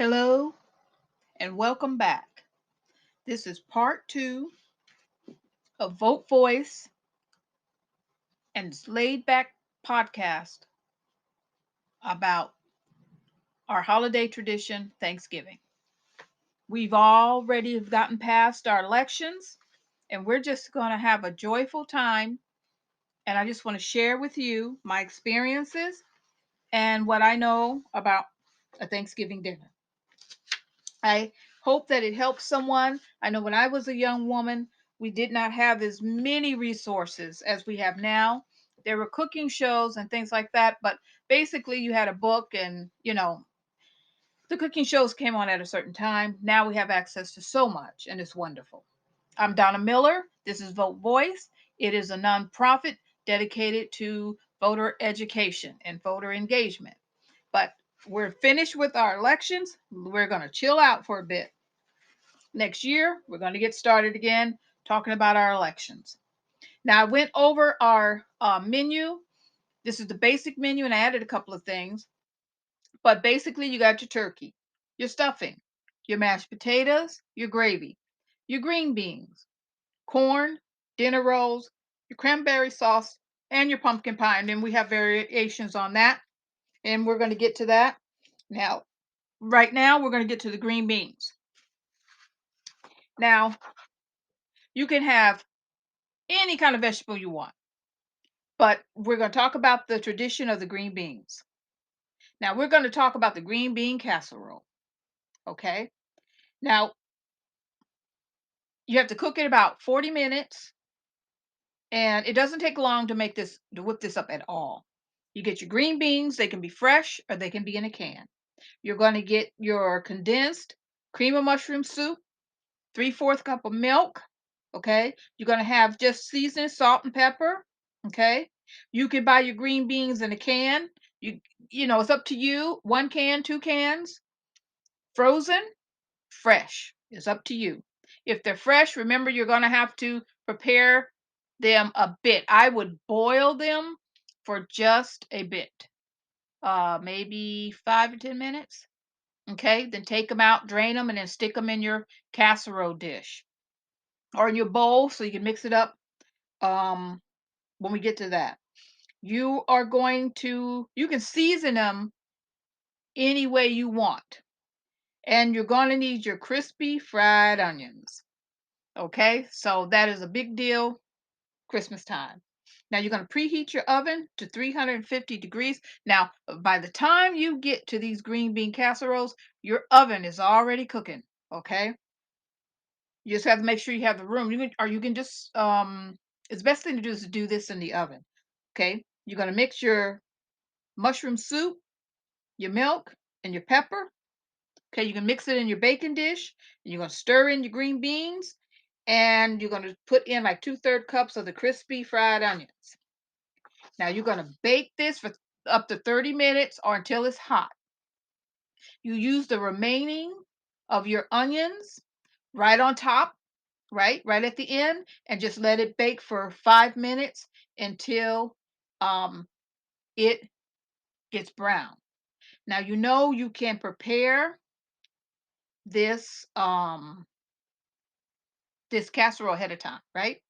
Hello and welcome back. This is part two of Vote Voice and its laid back podcast about our holiday tradition, Thanksgiving. We've already gotten past our elections and we're just going to have a joyful time. And I just want to share with you my experiences and what I know about a Thanksgiving dinner. I hope that it helps someone. I know when I was a young woman, we did not have as many resources as we have now. There were cooking shows and things like that, but basically you had a book and, the cooking shows came on at a certain time. Now we have access to so much and it's wonderful. I'm Donna Miller. This is Vote Voice. It is a nonprofit dedicated to voter education and voter engagement. But we're finished with our elections. We're going to chill out for a bit. Next year, we're going to get started again talking about our elections. Now, I went over our menu. This is the basic menu, and I added a couple of things. But basically, you got your turkey, your stuffing, your mashed potatoes, your gravy, your green beans, corn, dinner rolls, your cranberry sauce, and your pumpkin pie. And then we have variations on that. And we're going to get to that. Now, right now, we're going to get to the green beans. Now, you can have any kind of vegetable you want. But we're going to talk about the tradition of the green beans. Now, we're going to talk about the green bean casserole. Okay. Now, you have to cook it about 40 minutes, and it doesn't take long to whip this up at all. You get your green beans, they can be fresh or they can be in a can. You're going to get your condensed cream of mushroom soup, 3/4 cup of milk. Okay. You're going to have just seasoned salt and pepper. Okay. You can buy your green beans in a can. It's up to you. 1 can, 2 cans, frozen, fresh. It's up to you. If they're fresh, remember you're going to have to prepare them a bit. I would boil them for just a bit. Maybe 5 or 10 minutes. Okay, then take them out, drain them, and then stick them in your casserole dish or in your bowl so you can mix it up when we get to that. You can season them any way you want. And you're going to need your crispy fried onions. Okay, so that is a big deal Christmas time. Now you're going to preheat your oven to 350 degrees. Now, by the time you get to these green bean casseroles, your oven is already cooking. Okay, you just have to make sure you have the room. You can just it's best thing to do is to do this in the oven. Okay, you're going to mix your mushroom soup, your milk, and your pepper. Okay, you can mix it in your baking dish. You're going to stir in your green beans, and you're going to put in like 2/3 cups of the crispy fried onions. Now you're going to bake this for up to 30 minutes or until it's hot. You use the remaining of your onions right on top, right at the end, and just let it bake for 5 minutes until it gets brown. Now you can prepare this this casserole ahead of time, right?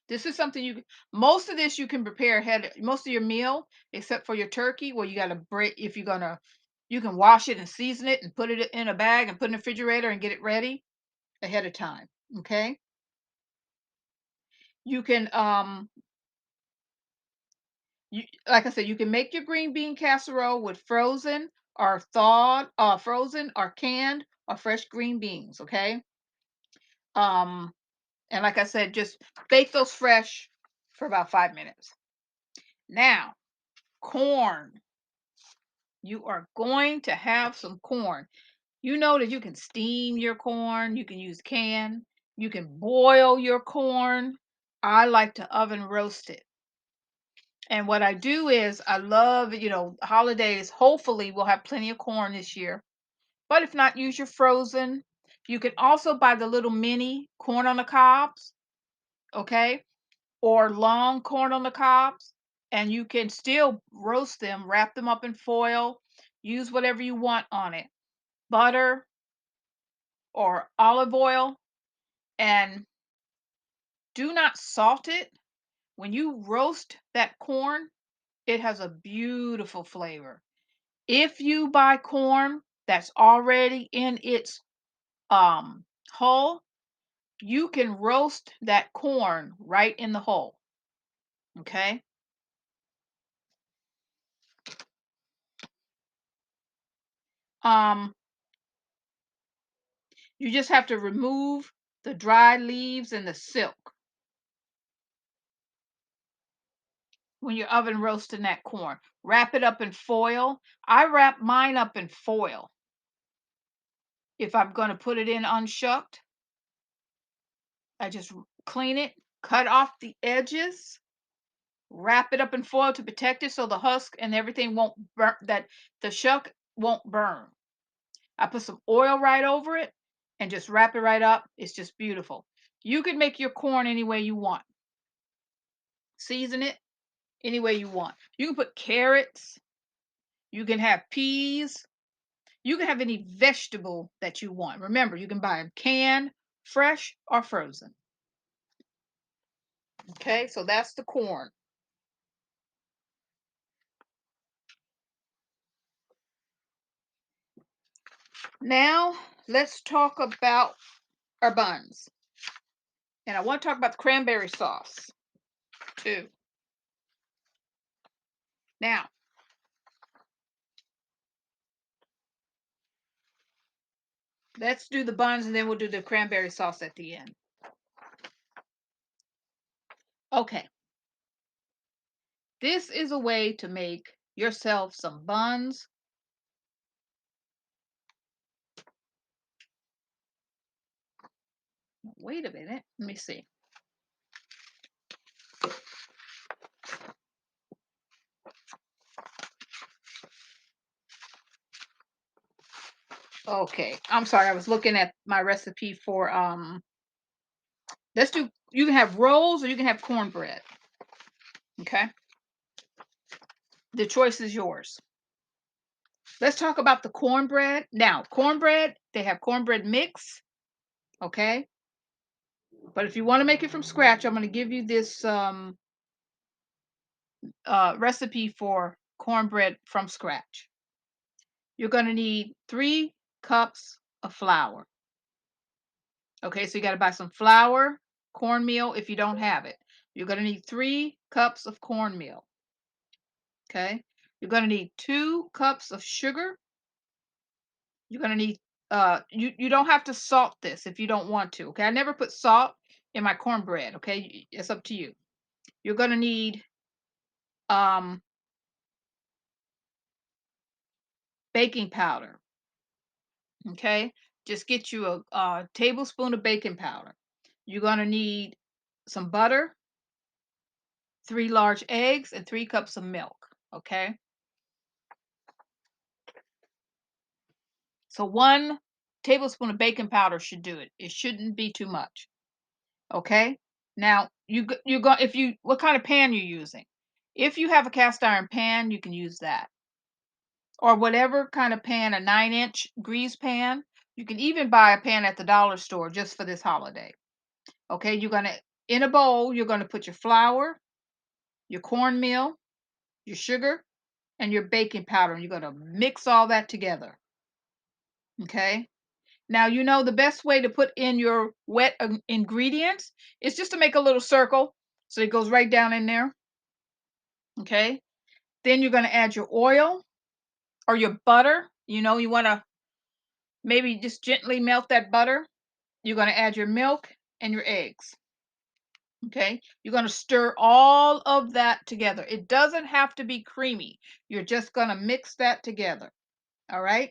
This is something most of this you can prepare ahead, most of your meal, except for your turkey, where you got to break, if you're gonna, you can wash it and season it and put it in a bag and put it in the refrigerator and get it ready ahead of time. Okay. You can, like I said, you can make your green bean casserole with frozen or thawed, frozen or canned or fresh green beans. Okay. Um, and like I said, just bake those fresh for about 5 minutes. Now, corn. You are going to have some corn. You know that you can steam your corn, you can use can, you can boil your corn. I like to oven roast it. And what I do is I love, holidays. Hopefully, we'll have plenty of corn this year. But if not, use your frozen. You can also buy the little mini corn on the cobs, okay? Or long corn on the cobs. And you can still roast them, wrap them up in foil, use whatever you want on it. butter or olive oil, and do not salt it. When you roast that corn, it has a beautiful flavor. If you buy corn that's already in its hull, you can roast that corn right in the hull. Okay? Um, you just have to remove the dry leaves and the silk when you're oven roasting that corn. Wrap it up in foil. I wrap mine up in foil if I'm going to put it in unshucked. I just clean it, cut off the edges, wrap it up in foil to protect it so the husk and everything won't burn, that the shuck won't burn. I put some oil right over it and just wrap it right up. It's just beautiful. You can make your corn any way you want. Season it any way you want. You can put carrots, you can have peas, you can have any vegetable that you want. Remember, you can buy them canned, fresh, or frozen. Okay, so that's the corn. Now, let's talk about our buns. And I want to talk about the cranberry sauce too. Now, let's do the buns and then we'll do the cranberry sauce at the end. Okay, this is a way to make yourself some buns. Wait a minute, let me see. Okay, I'm sorry, I was looking at my recipe for let's do, you can have rolls or you can have cornbread. Okay, the choice is yours. Let's talk about the cornbread. Now, cornbread, they have cornbread mix, okay? But if you want to make it from scratch, I'm going to give you this recipe for cornbread from scratch. You're going to need 3 cups of flour. Okay, so you got to buy some flour, cornmeal if you don't have it. You're going to need 3 cups of cornmeal. Okay, you're going to need 2 cups of sugar. You're going to need you don't have to salt this if you don't want to. Okay, I never put salt in my cornbread. Okay, it's up to you. You're going to need um baking powder. Okay, just get you a tablespoon of baking powder. You're going to need some butter, 3 large eggs, and 3 cups of milk. Okay, so 1 tablespoon of baking powder should do it. It shouldn't be too much. Okay, now you go, if you, what kind of pan you're using. If you have a cast iron pan, you can use that, or whatever kind of pan, a 9-inch grease pan. You can even buy a pan at the dollar store just for this holiday. Okay, you're gonna, in a bowl, you're gonna put your flour, your cornmeal, your sugar, and your baking powder, and you're gonna mix all that together. Okay. Now you know the best way to put in your wet ingredients is just to make a little circle so it goes right down in there. Okay. Then you're gonna add your oil or your butter. You know, you want to maybe just gently melt that butter. You're gonna add your milk and your eggs. Okay, you're going to stir all of that together. It doesn't have to be creamy. You're just going to mix that together. All right.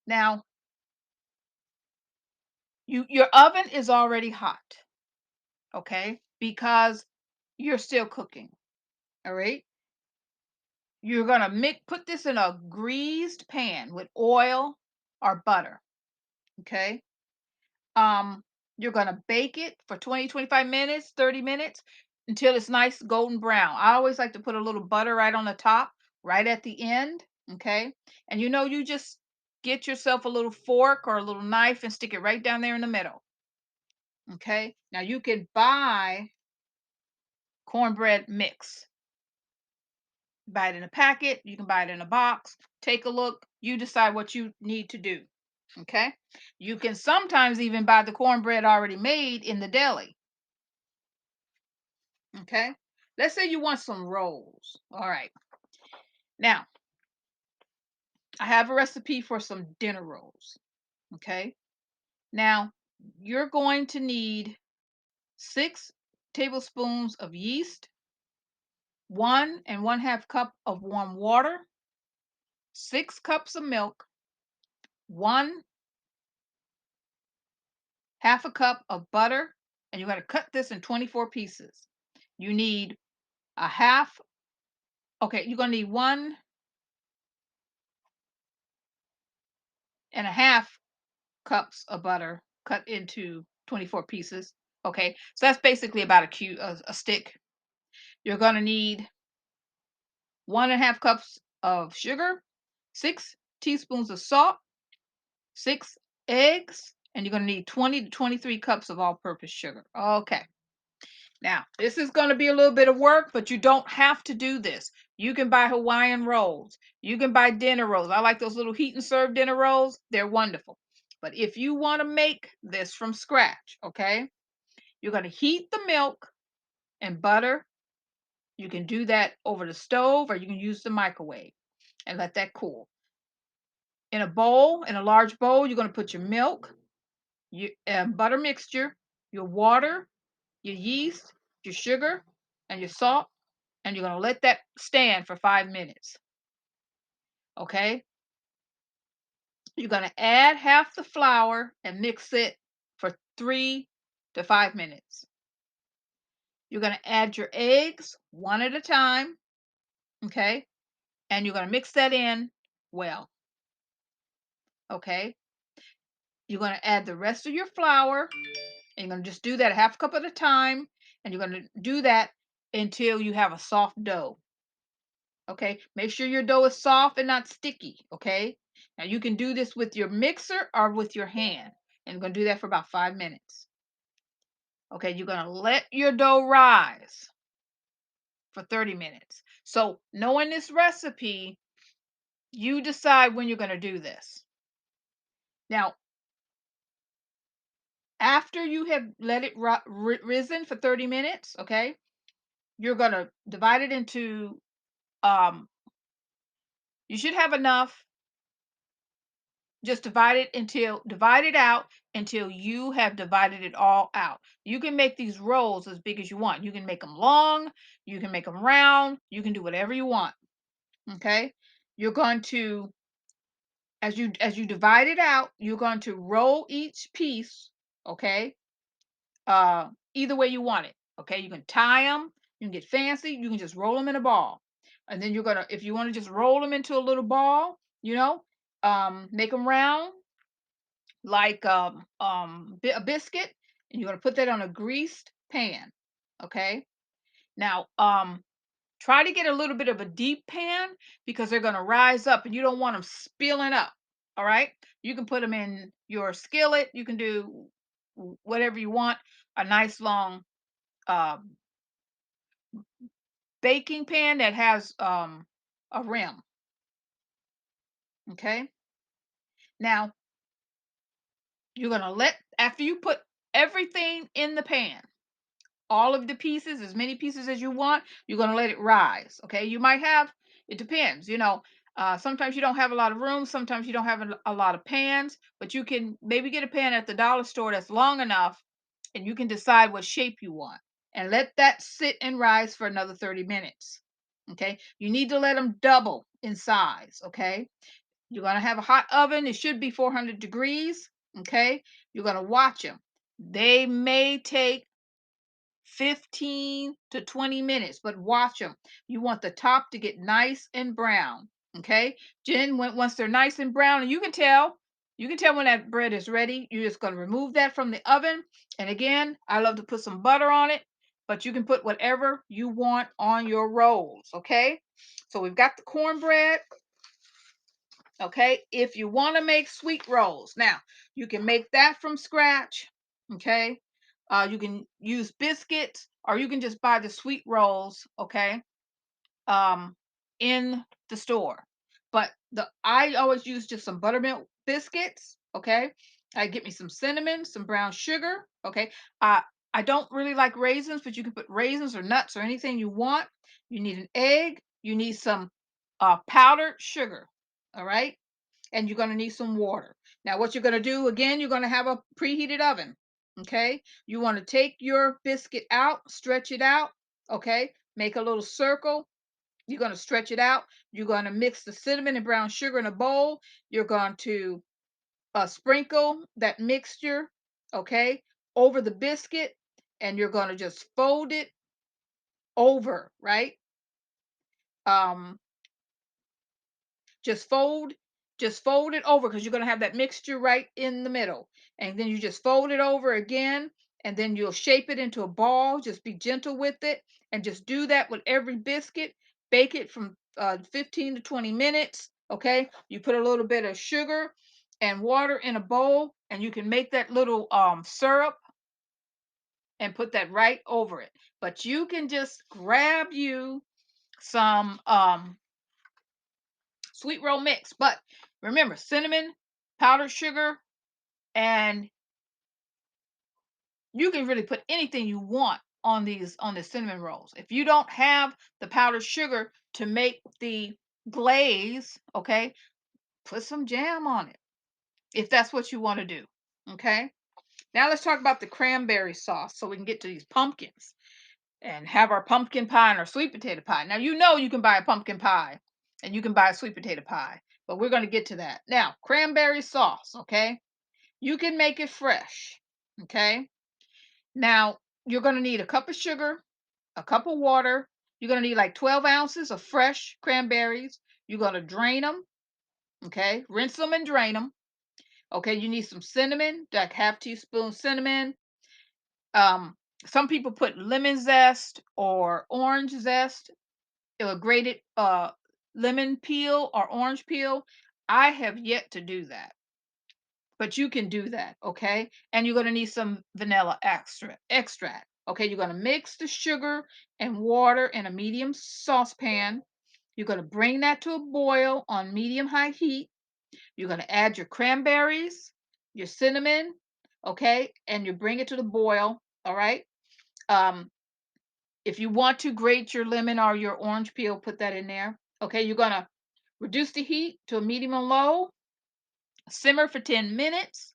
Now, your oven is already hot. Okay, because you're still cooking. All right. You're going to put this in a greased pan with oil or butter. Okay. Um, you're going to bake it for 20, 25 minutes, 30 minutes until it's nice golden brown. I always like to put a little butter right on the top, right at the end. Okay. And you know, you just get yourself a little fork or a little knife and stick it right down there in the middle. Okay. Now you can buy cornbread mix. Buy it in a packet. You can buy it in a box. Take a look. You decide what you need to do. Okay. You can sometimes even buy the cornbread already made in the deli. Okay. Let's say you want some rolls. All right. Now, I have a recipe for some dinner rolls. Okay. Now, you're going to need 6 tablespoons of yeast, 1 1/2 cup of warm water, 6 cups of milk, 1/2 cup of butter, and you're going to cut this in 24 pieces. You need a half, okay, you're going to need 1 1/2 cups of butter cut into 24 pieces. Okay, so that's basically about a stick. You're going to need 1 1/2 cups of sugar, 6 teaspoons of salt, 6 eggs, and you're going to need 20 to 23 cups of all-purpose sugar. Okay. Now, this is going to be a little bit of work, but you don't have to do this. You can buy Hawaiian rolls. You can buy dinner rolls. I like those little heat and serve dinner rolls. They're wonderful. But if you want to make this from scratch, okay, you're going to heat the milk and butter. You can do that over the stove or you can use the microwave and let that cool. In a bowl, in a large bowl, you're going to put your milk, your butter mixture, your water, your yeast, your sugar, and your salt, and you're going to let that stand for 5 minutes. Okay? You're going to add half the flour and mix it for 3 to 5 minutes. You're going to add your eggs one at a time. Okay? And you're going to mix that in well. Okay? You're going to add the rest of your flour, and you're going to just do that a half cup at a time, and you're going to do that until you have a soft dough. Okay, make sure your dough is soft and not sticky. Okay, now you can do this with your mixer or with your hand, and you're going to do that for about 5 minutes. Okay, you're going to let your dough rise for 30 minutes. So, knowing this recipe, you decide when you're going to do this. Now, after you have let it risen for 30 minutes, okay, you're going to divide it into, you should have enough. Just divide it out until you have divided it all out. You can make these rolls as big as you want. You can make them long, you can make them round, you can do whatever you want. Okay? You're going to, as you divide it out, you're going to roll each piece, okay? Either way you want it. Okay? You can tie them, you can get fancy, you can just roll them in a ball. And then you're going to, if you want to just roll them into a little ball, make them round like a biscuit, and you're going to put that on a greased pan. Okay, now try to get a little bit of a deep pan because they're going to rise up and you don't want them spilling up. All right, you can put them in your skillet, you can do whatever you want, a nice long uh, baking pan that has a rim. Okay, now you're going to let, after you put everything in the pan, all of the pieces, as many pieces as you want, you're going to let it rise. Okay, you might have, it depends, sometimes you don't have a lot of room, sometimes you don't have a lot of pans, but you can maybe get a pan at the dollar store that's long enough, and you can decide what shape you want and let that sit and rise for another 30 minutes. Okay, you need to let them double in size. Okay, you're going to have a hot oven, it should be 400 degrees. Okay, you're going to watch them. They may take 15 to 20 minutes, but watch them. You want the top to get nice and brown. Okay, Jen, once they're nice and brown, and you can tell when that bread is ready. You're just going to remove that from the oven. And again, I love to put some butter on it, but you can put whatever you want on your rolls. Okay, so we've got the cornbread. Okay, if you want to make sweet rolls, now you can make that from scratch. Okay, you can use biscuits or you can just buy the sweet rolls. Okay, um, in the store. But I always use just some buttermilk biscuits. Okay, I get me some cinnamon, some brown sugar. Okay, uh, I don't really like raisins, but you can put raisins or nuts or anything you want. You need an egg. You need some powdered sugar. All right, and you're going to need some water. Now, what you're going to do again, you're going to have a preheated oven. Okay, you want to take your biscuit out, stretch it out. Okay, make a little circle. You're going to stretch it out. You're going to mix the cinnamon and brown sugar in a bowl. You're going to sprinkle that mixture, okay, over the biscuit, and you're going to just fold it over, right? Um, just fold, just fold it over because you're going to have that mixture right in the middle, and then you just fold it over again, and then you'll shape it into a ball. Just be gentle with it, and just do that with every biscuit. Bake it from 15 to 20 minutes. Okay, you put a little bit of sugar and water in a bowl, and you can make that little syrup and put that right over it. But you can just grab you some sweet roll mix. But remember, cinnamon, powdered sugar, and you can really put anything you want on the cinnamon rolls. If you don't have the powdered sugar to make the glaze, okay, put some jam on it if that's what you want to do. Okay. Now let's talk about the cranberry sauce so we can get to these pumpkins and have our pumpkin pie and our sweet potato pie. Now you know you can buy a pumpkin pie and you can buy a sweet potato pie, but we're going to get to that. Now, cranberry sauce, okay? You can make it fresh, okay? Now, you're going to need a cup of sugar, a cup of water. You're going to need like 12 ounces of fresh cranberries. You're going to drain them, okay? Rinse them and drain them. Okay, you need some cinnamon, like half teaspoon cinnamon. Um, some people put lemon zest or orange zest, or grated lemon peel or orange peel. I have yet to do that, but you can do that, okay? And you're going to need some vanilla extract. Okay, you're going to mix the sugar and water in a medium saucepan. You're going to bring that to a boil on medium high heat. You're going to add your cranberries, your cinnamon, okay, and you bring it to the boil, all right? Um, if you want to grate your lemon or your orange peel, put that in there. Okay, you're going to reduce the heat to a medium and low, simmer for 10 minutes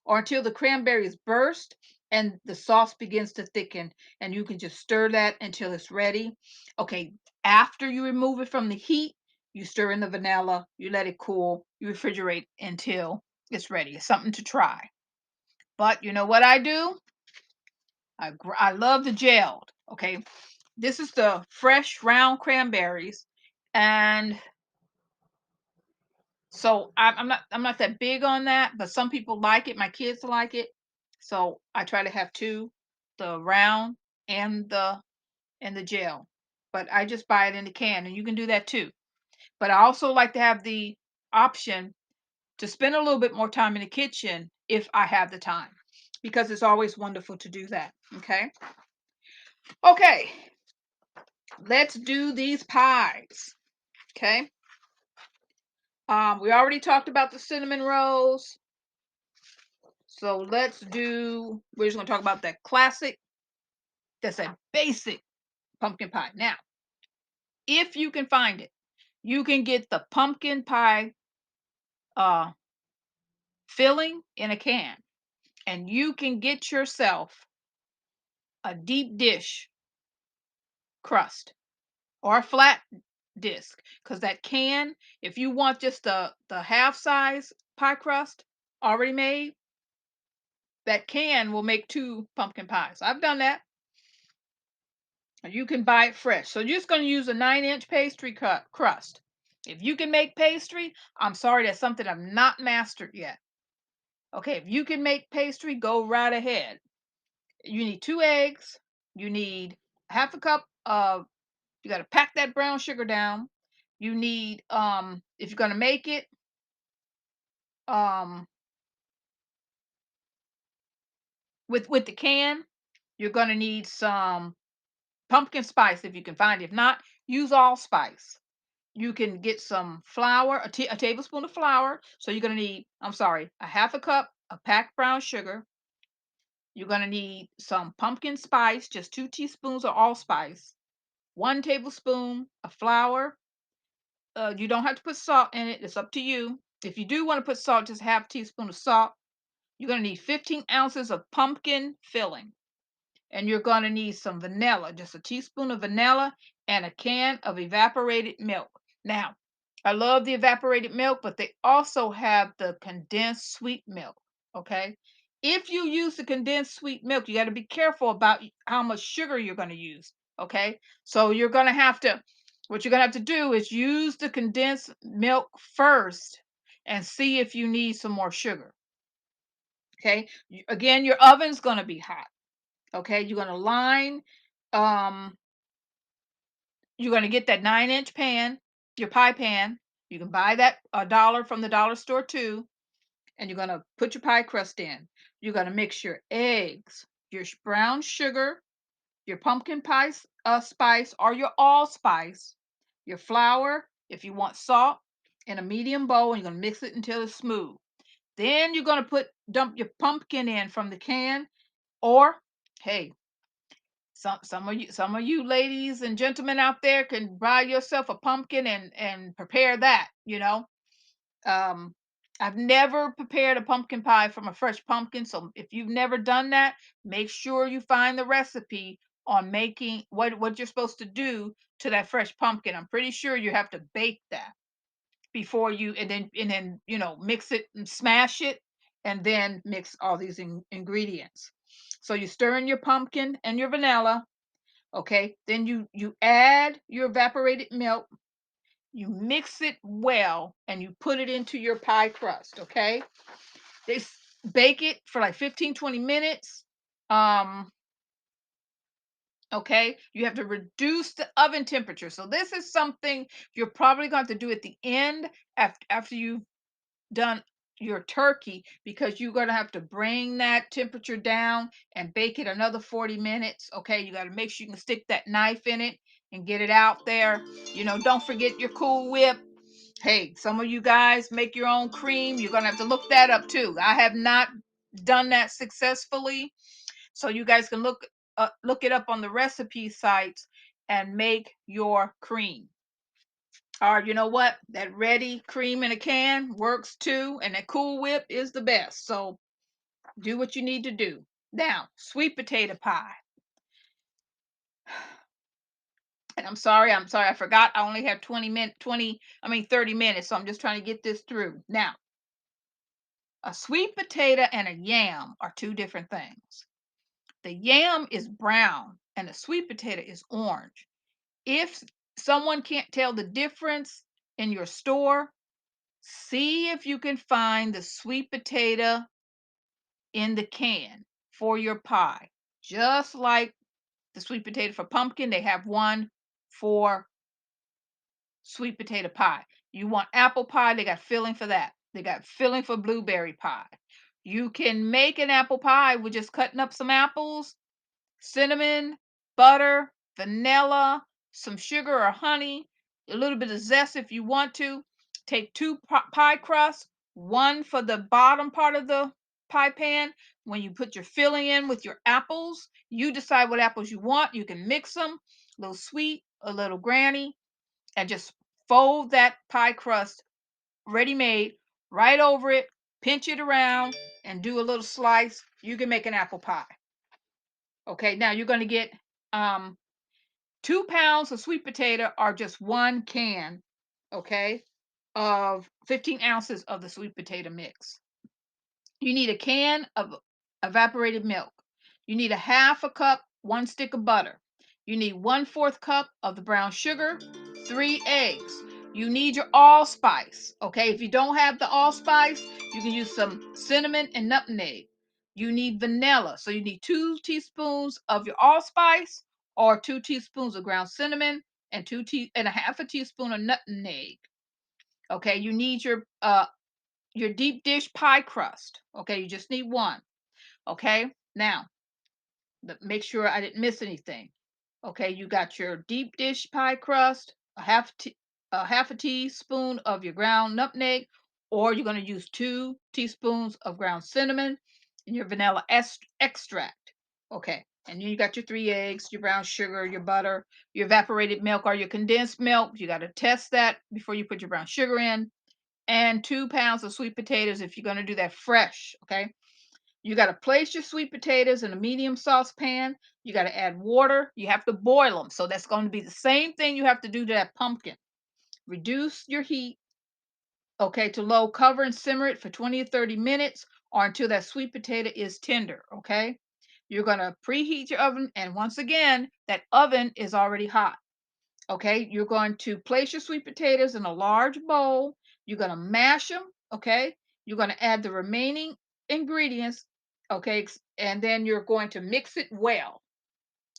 or until the cranberries burst and the sauce begins to thicken. And you can just stir that until it's ready. Okay, after you remove it from the heat, you stir in the vanilla, you let it cool, you refrigerate until it's ready. It's something to try. But you know what I do? I love the gelled. Okay, this is the fresh round cranberries, and so I'm not that big on that, but some people like it. My kids like it, so I try to have two, the round and the gel. But I just buy it in the can, and you can do that too. But I also like to have the option to spend a little bit more time in the kitchen if I have the time, because it's always wonderful to do that. Okay. Okay, let's do these pies. Okay. We already talked about the cinnamon rolls. So we're just going to talk about that classic, that's a basic pumpkin pie. Now, if you can find it, you can get the pumpkin pie uh, filling in a can, and you can get yourself a deep dish crust or a flat disc, because that can, if you want just the half size pie crust already made, that can will make two pumpkin pies. I've done that. You can buy it fresh. So you're just going to use a 9-inch pastry crust. If you can make pastry, I'm sorry, that's something I've not mastered yet. Okay, if you can make pastry, go right ahead. You need 2 eggs. You need half a cup of, you got to pack that brown sugar down. You need, if you're going to make it, um, with the can, you're gonna need some pumpkin spice if you can find it. If not, use allspice. You can get some flour, a tablespoon of flour. So you're gonna need, I'm sorry, a half a cup of packed brown sugar. You're gonna need some pumpkin spice, just 2 teaspoons of allspice, 1 tablespoon of flour. You don't have to put salt in it. It's up to you. If you do want to put salt, just half teaspoon of salt. You're gonna need 15 ounces of pumpkin filling. And you're going to need some vanilla, just a teaspoon of vanilla and a can of evaporated milk. Now, I love the evaporated milk, but they also have the condensed sweet milk. Okay. If you use the condensed sweet milk, you got to be careful about how much sugar you're going to use. Okay. So you're going to have to, what you're going to have to do is use the condensed milk first and see if you need some more sugar. Okay. Again, your oven's going to be hot. Okay, you're going to line, um, you're going to get that 9-inch pan, your pie pan. You can buy that $1 from the dollar store too. And you're going to put your pie crust in. You're going to mix your eggs, your brown sugar, your pumpkin pie spice or your allspice, your flour, if you want salt, in a medium bowl. And you're going to mix it until it's smooth. Then you're going to dump your pumpkin in from the can. Or, hey, some of you ladies and gentlemen out there can buy yourself a pumpkin and prepare that, um I've never prepared a pumpkin pie from a fresh pumpkin, so if you've never done that, make sure you find the recipe on making what you're supposed to do to that fresh pumpkin. I'm pretty sure you have to bake that before you, and then mix it and smash it, and then mix all these ingredients. So you stir in your pumpkin and your vanilla. Okay, then you add your evaporated milk, you mix it well, and you put it into your pie crust. Okay, they bake it for like 15-20 minutes. um okay, you have to reduce the oven temperature. So this is something you're probably going to have to do at the end, after you've done your turkey, because you're going to have to bring that temperature down and bake it another 40 minutes. Okay, you got to make sure you can stick that knife in it and get it out there. Don't forget your Cool Whip. Hey, some of you guys make your own cream. You're going to have to look that up too. I have not done that successfully, so you guys can look it up on the recipe sites and make your cream. Or you know what? That ready cream in a can works too, and that Cool Whip is the best. So do what you need to do. Now, sweet potato pie. And I'm sorry, I forgot. I only have 30 minutes, so I'm just trying to get this through. Now, a sweet potato and a yam are two different things. The yam is brown and the sweet potato is orange. If someone can't tell the difference in your store, see if you can find the sweet potato in the can for your pie. Just like the sweet potato for pumpkin, they have one for sweet potato pie. You want apple pie, they got filling for that. They got filling for blueberry pie. You can make an apple pie with just cutting up some apples, cinnamon, butter, vanilla, some sugar or honey, a little bit of zest if you want to. Take two pie crusts, one for the bottom part of the pie pan. When you put your filling in with your apples, you decide what apples you want. You can mix them, a little sweet, a little granny, and just fold that pie crust ready made right over it, pinch it around, and do a little slice. You can make an apple pie. Okay, now you're going to get 2 pounds of sweet potato or just one can, okay, of 15 ounces of the sweet potato mix. You need a can of evaporated milk. You need a half a cup, 1 stick of butter. You need 1/4 cup of the brown sugar, 3 eggs. You need your allspice. Okay, if you don't have the allspice, you can use some cinnamon and nutmeg. You need vanilla, so you need 2 teaspoons of your allspice or 2 teaspoons of ground cinnamon and and a half a teaspoon of nutmeg. Okay, you need your your deep dish pie crust. Okay, you just need one. Okay, now make sure I didn't miss anything. Okay, you got your deep dish pie crust, a half a teaspoon of your ground nutmeg, or you're going to use 2 teaspoons of ground cinnamon and your vanilla extract. Okay, and you got your 3 eggs, your brown sugar, your butter, your evaporated milk or your condensed milk. You got to test that before you put your brown sugar in, and 2 pounds of sweet potatoes if you're going to do that fresh. Okay, you got to place your sweet potatoes in a medium saucepan. You got to add water. You have to boil them. So that's going to be the same thing you have to do to that pumpkin. Reduce your heat, okay, to low. Cover and simmer it for 20 to 30 minutes or until that sweet potato is tender, okay? You're going to preheat your oven. And once again, that oven is already hot. Okay, you're going to place your sweet potatoes in a large bowl. You're going to mash them. Okay, you're going to add the remaining ingredients. Okay, and then you're going to mix it well.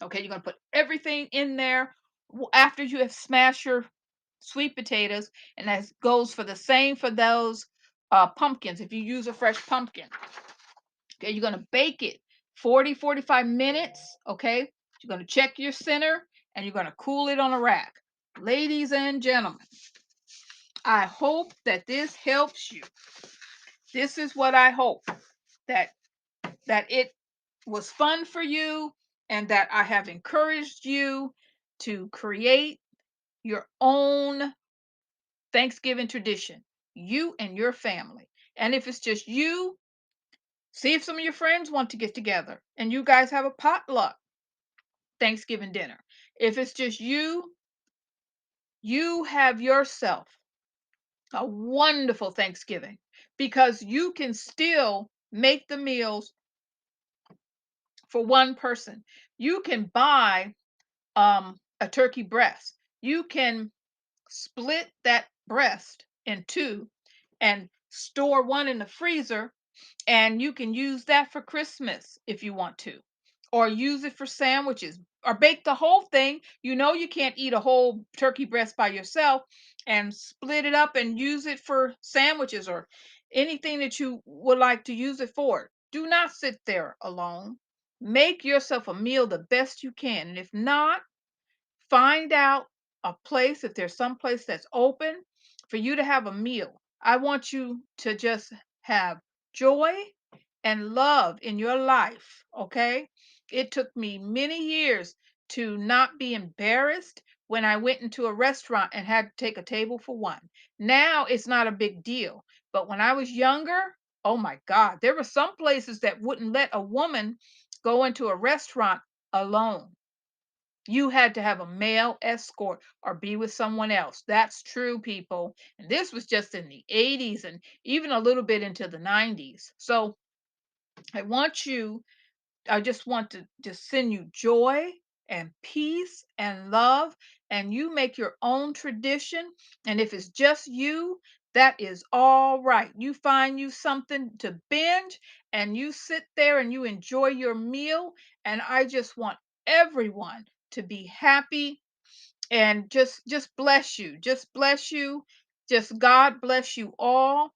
Okay, you're going to put everything in there after you have smashed your sweet potatoes, and that goes for the same for those pumpkins. If you use a fresh pumpkin, okay, you're going to bake it 45 minutes. Okay, you're going to check your center and you're going to cool it on a rack. Ladies and gentlemen, I hope that this helps you. This is what I hope, that it was fun for you and that I have encouraged you to create your own Thanksgiving tradition, you and your family. And if it's just you, see if some of your friends want to get together and you guys have a potluck Thanksgiving dinner. If it's just you, you have yourself a wonderful Thanksgiving because you can still make the meals for one person. You can buy a turkey breast. You can split that breast in two and store one in the freezer, and you can use that for Christmas if you want to, or use it for sandwiches, or bake the whole thing. You know, you can't eat a whole turkey breast by yourself, and split it up and use it for sandwiches or anything that you would like to use it for. Do not sit there alone. Make yourself a meal the best you can. And if not, find out a place, if there's some place that's open for you to have a meal. I want you to just have joy and love in your life, okay? It took me many years to not be embarrassed when I went into a restaurant and had to take a table for one. Now it's not a big deal. But when I was younger, oh my God, there were some places that wouldn't let a woman go into a restaurant alone. You had to have a male escort or be with someone else. That's true, people. And this was just in the 80s and even a little bit into the 90s. So I want you, I just want to just send you joy and peace and love, and you make your own tradition. And if it's just you, that is all right. You find you something to binge and you sit there and you enjoy your meal. And I just want everyone to be happy and just bless you. Just bless you. Just God bless you all.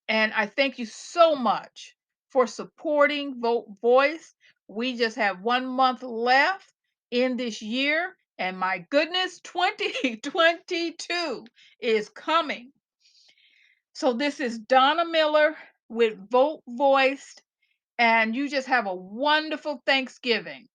And I thank you so much for supporting Vote Voice. We just have 1 month left in this year. And my goodness, 2022 is coming. So this is Donna Miller with Vote Voice. And you just have a wonderful Thanksgiving.